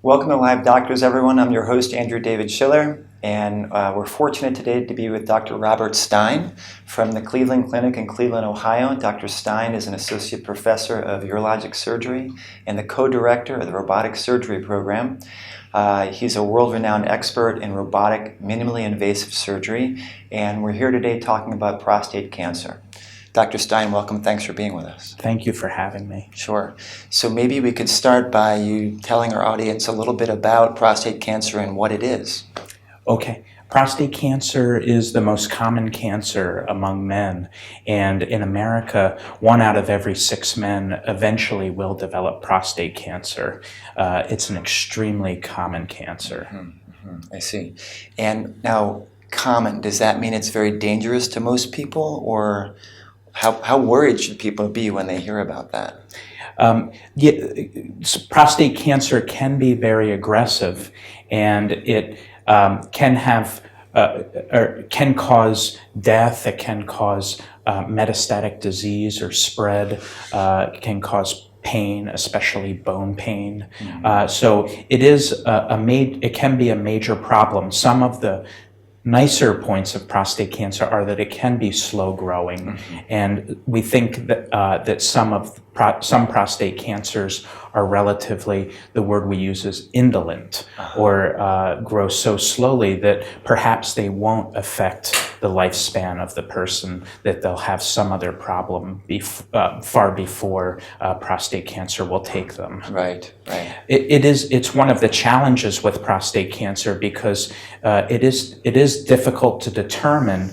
Welcome to Live Doctors, everyone. I'm your host, Andrew David Schiller, and we're fortunate today to be with Dr. Robert Stein from the Cleveland Clinic in Cleveland, Ohio. Dr. Stein is an associate professor of urologic surgery and the co-director of the robotic surgery program. He's a world-renowned expert in robotic, minimally invasive surgery, and we're here today talking about prostate cancer. Dr. Stein, welcome. Thanks for being with us. Thank you for having me. Sure. So maybe we could start by you telling our audience a little bit about prostate cancer and what it is. Okay. Prostate cancer is the most common cancer among men, and in America, 1 out of every 6 men eventually will develop prostate cancer. It's an extremely common cancer. I see. And now, common, does that mean it's very dangerous to most people, or how worried should people be when they hear about that? Prostate cancer can be very aggressive, and it can have or can cause death. It can cause metastatic disease or spread. It can cause pain, especially bone pain. So it is it can be a major problem. Some of the nicer points of prostate cancer are that it can be slow growing, and we think that that some prostate cancers are relatively, the word we use is indolent, or grow so slowly that perhaps they won't affect the lifespan of the person, that they'll have some other problem far before prostate cancer will take them. Right. It's one of the challenges with prostate cancer because it is difficult to determine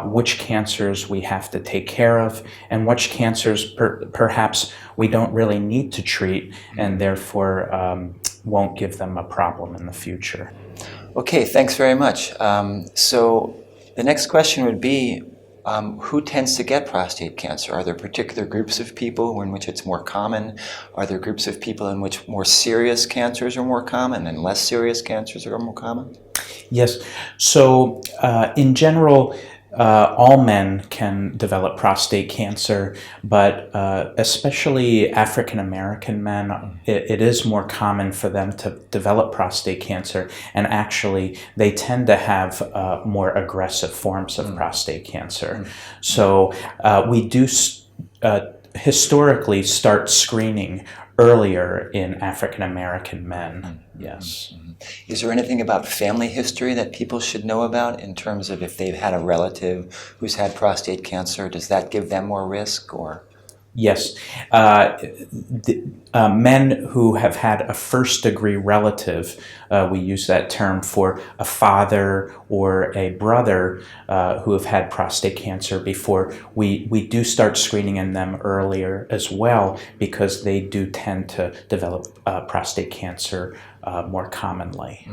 which cancers we have to take care of and which cancers perhaps we don't really need to treat, and therefore won't give them a problem in the future. Okay, thanks very much. So the next question would be, who tends to get prostate cancer? Are there particular groups of people in which it's more common? Are there groups of people in which more serious cancers are more common and less serious cancers are more common? Yes. So in general, all men can develop prostate cancer, but especially African American men, it is more common for them to develop prostate cancer, and actually they tend to have more aggressive forms of prostate cancer. So we do historically start screening earlier in African American men. Yes. Is there anything about family history that people should know about in terms of if they've had a relative who's had prostate cancer? Does that give them more risk, or? Yes. Men who have had a first-degree relative, we use that term for a father or a brother who have had prostate cancer before, we do start screening in them earlier as well, because they do tend to develop prostate cancer more commonly.